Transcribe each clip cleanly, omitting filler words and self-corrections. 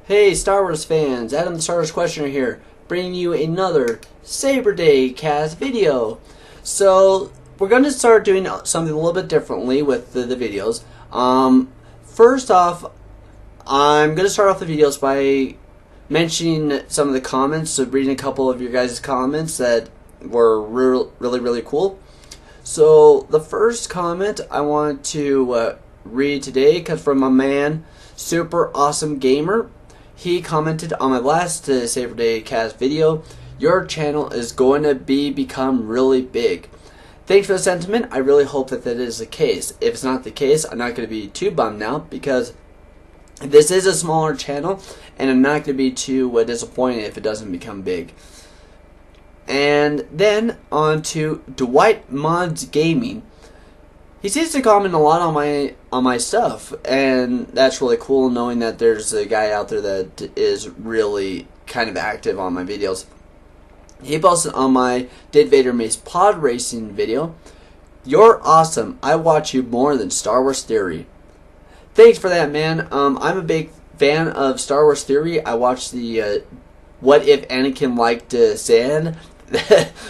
Hey Star Wars fans, Adam the Star Wars Questioner here, bringing you another Saberday cast video. So, we're going to start doing something a little bit differently with the videos. First off, I'm going to start off the videos by mentioning some of the comments, so reading a couple of your guys' comments that were really cool. So, the first comment I want to read today comes from my man, Super Awesome Gamer. He commented on my last Saberday cast video, "Your channel is going to become really big." Thanks for the sentiment. I really hope that is the case. If it's not the case, I'm not going to be too bummed out, because this is a smaller channel and I'm not going to be too disappointed if it doesn't become big. And then on to Dwight Mods Gaming. He seems to comment a lot on my stuff, and that's really cool, knowing that there's a guy out there that is really kind of active on my videos. He posted on my Did Vader Mace Pod Racing video, "You're awesome. I watch you more than Star Wars Theory." Thanks for that, man. I'm a big fan of Star Wars Theory. I watched the What If Anakin Liked Sand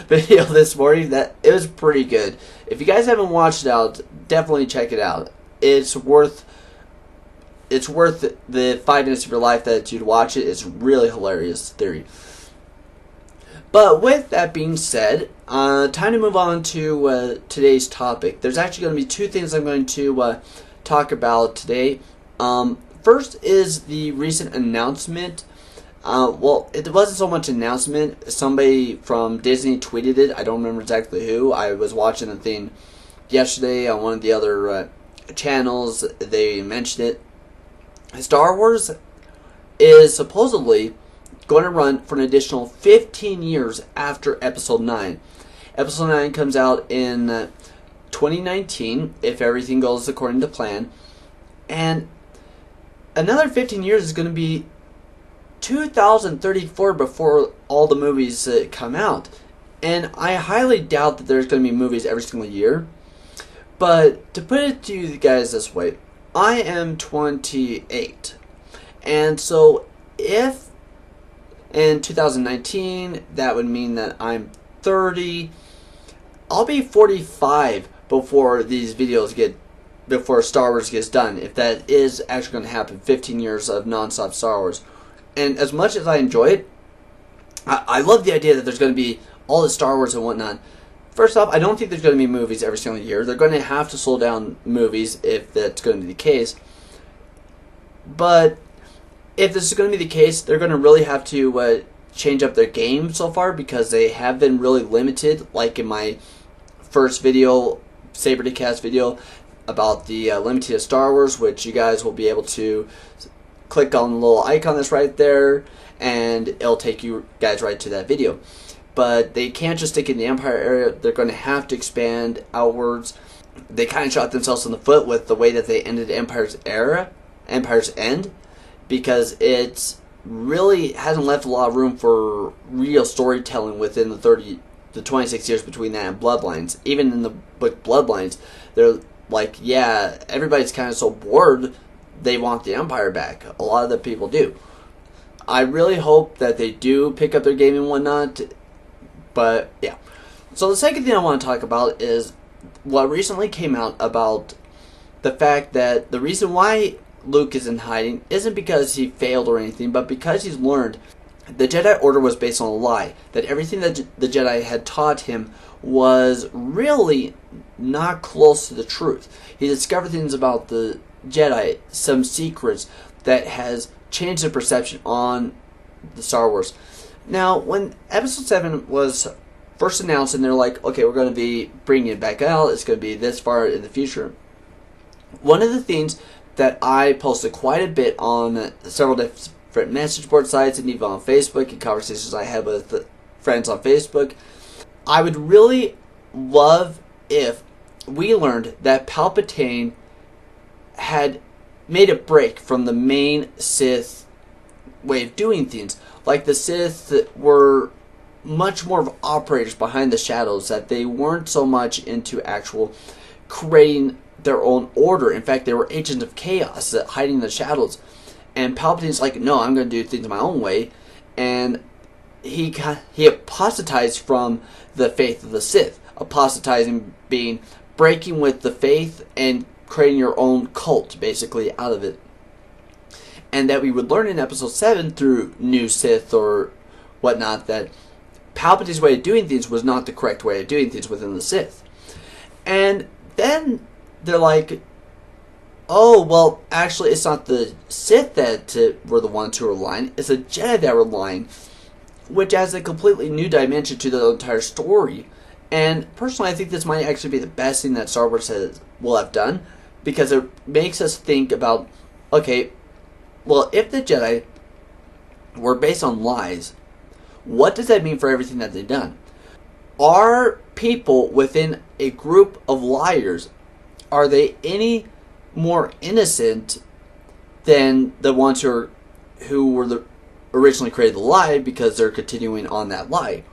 video this morning. It was pretty good. If you guys haven't watched it out, definitely check it out. It's worth the 5 minutes of your life that you'd watch it. It's really hilarious theory. But with that being said, time to move on to today's topic. There's actually going to be two things I'm going to talk about today. First is the recent announcement. Well, it wasn't so much an announcement. Somebody from Disney tweeted it. I don't remember exactly who. I was watching a thing yesterday on one of the other channels. They mentioned it. Star Wars is supposedly going to run for an additional 15 years after Episode 9. Episode 9 comes out in 2019, if everything goes according to plan. And another 15 years is going to be 2034 before all the movies come out. And I highly doubt that there's going to be movies every single year. But to put it to you guys this way, I am 28. And so if in 2019, that would mean that I'm 30, I'll be 45 before these videos before Star Wars gets done. If that is actually going to happen, 15 years of non-stop Star Wars. And as much as I enjoy it, I love the idea that there's going to be all the Star Wars and whatnot. First off, I don't think there's going to be movies every single year. They're going to have to slow down movies if that's going to be the case. But if this is going to be the case, they're going to really have to change up their game so far, because they have been really limited, like in my first video, Saberday Cast video, about the limited Star Wars, which you guys will be able to click on the little icon that's right there, and it'll take you guys right to that video. But they can't just stick in the Empire area. They're going to have to expand outwards. They kind of shot themselves in the foot with the way that they ended Empire's End, because it really hasn't left a lot of room for real storytelling within the 26 years between that and Bloodlines. Even in the book Bloodlines, they're like, yeah, everybody's kind of so bored, they want the Empire back. A lot of the people do. I really hope that they do pick up their game and whatnot. But yeah. So the second thing I want to talk about is what recently came out about the fact that the reason why Luke is in hiding isn't because he failed or anything, but because he's learned the Jedi Order was based on a lie. That everything that the Jedi had taught him was really not close to the truth. He discovered things about the Jedi, some secrets that has changed the perception on the Star Wars. Now, when Episode 7 was first announced, and they're like, okay, we're going to be bringing it back out, it's going to be this far in the future. One of the things that I posted quite a bit on several different message board sites, and even on Facebook, and conversations I had with friends on Facebook, I would really love if we learned that Palpatine had made a break from the main Sith way of doing things. Like the Sith were much more of operators behind the shadows, that they weren't so much into actual creating their own order. In fact, they were agents of chaos, hiding in the shadows. And Palpatine's like, no, I'm going to do things my own way. And he apostatized from the faith of the Sith. Apostatizing being breaking with the faith and creating your own cult, basically, out of it. And that we would learn in Episode 7 through New Sith or whatnot that Palpatine's way of doing things was not the correct way of doing things within the Sith. And then they're like, oh, well, actually, it's not the Sith that were the ones who were lying. It's the Jedi that were lying, which adds a completely new dimension to the entire story. And personally, I think this might actually be the best thing that Star Wars will have done, because it makes us think about, okay, well, if the Jedi were based on lies, what does that mean for everything that they've done? Are people within a group of liars, are they any more innocent than the ones who were originally created the lie because they're continuing on that lie?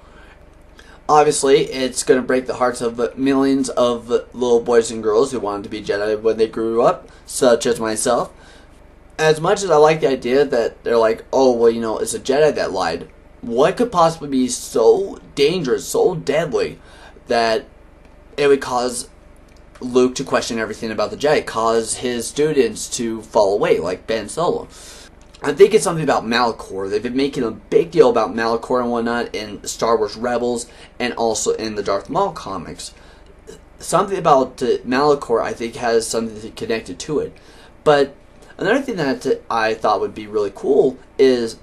Obviously, it's going to break the hearts of millions of little boys and girls who wanted to be Jedi when they grew up, such as myself. As much as I like the idea that they're like, oh, well, you know, it's a Jedi that lied, what could possibly be so dangerous, so deadly, that it would cause Luke to question everything about the Jedi, cause his students to fall away, like Ben Solo? I think it's something about Malachor. They've been making a big deal about Malachor and whatnot in Star Wars Rebels and also in the Darth Maul comics. Something about Malachor, I think, has something connected to it. But another thing that I thought would be really cool is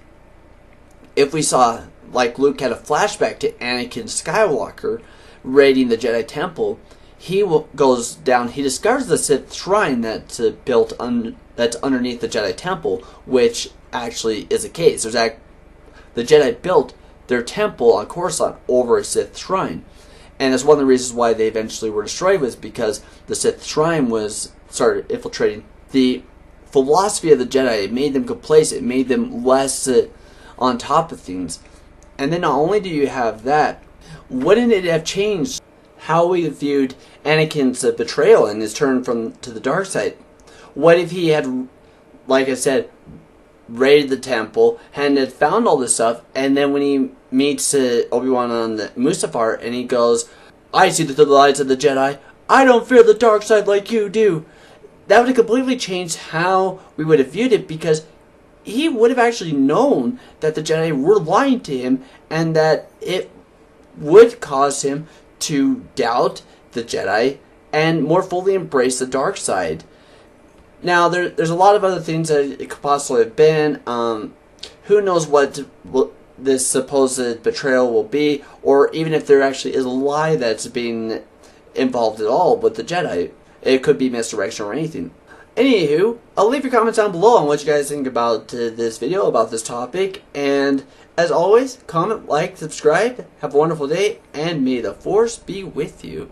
if we saw, like, Luke had a flashback to Anakin Skywalker raiding the Jedi Temple. He goes down, he discovers the Sith shrine that's built that's underneath the Jedi Temple, which actually is a case. The Jedi built their temple on Coruscant over a Sith shrine. And that's one of the reasons why they eventually were destroyed, was because the Sith shrine started infiltrating the philosophy of the Jedi. It made them complacent, it made them less on top of things. And then not only do you have that, wouldn't it have changed how we viewed Anakin's betrayal and his turn to the dark side? What if he had, like I said, raided the temple and had found all this stuff, and then when he meets Obi-Wan on Mustafar and he goes, I see the lights of the Jedi, I don't fear the dark side like you do, that would have completely changed how we would have viewed it, because he would have actually known that the Jedi were lying to him, and that it would cause him to doubt the Jedi and more fully embrace the dark side. Now, there's a lot of other things that it could possibly have been. Who knows what this supposed betrayal will be, or even if there actually is a lie that's being involved at all with the Jedi. It could be misdirection or anything. Anywho, I'll leave your comments down below on what you guys think about this video, about this topic. And as always, comment, like, subscribe. Have a wonderful day, and may the Force be with you.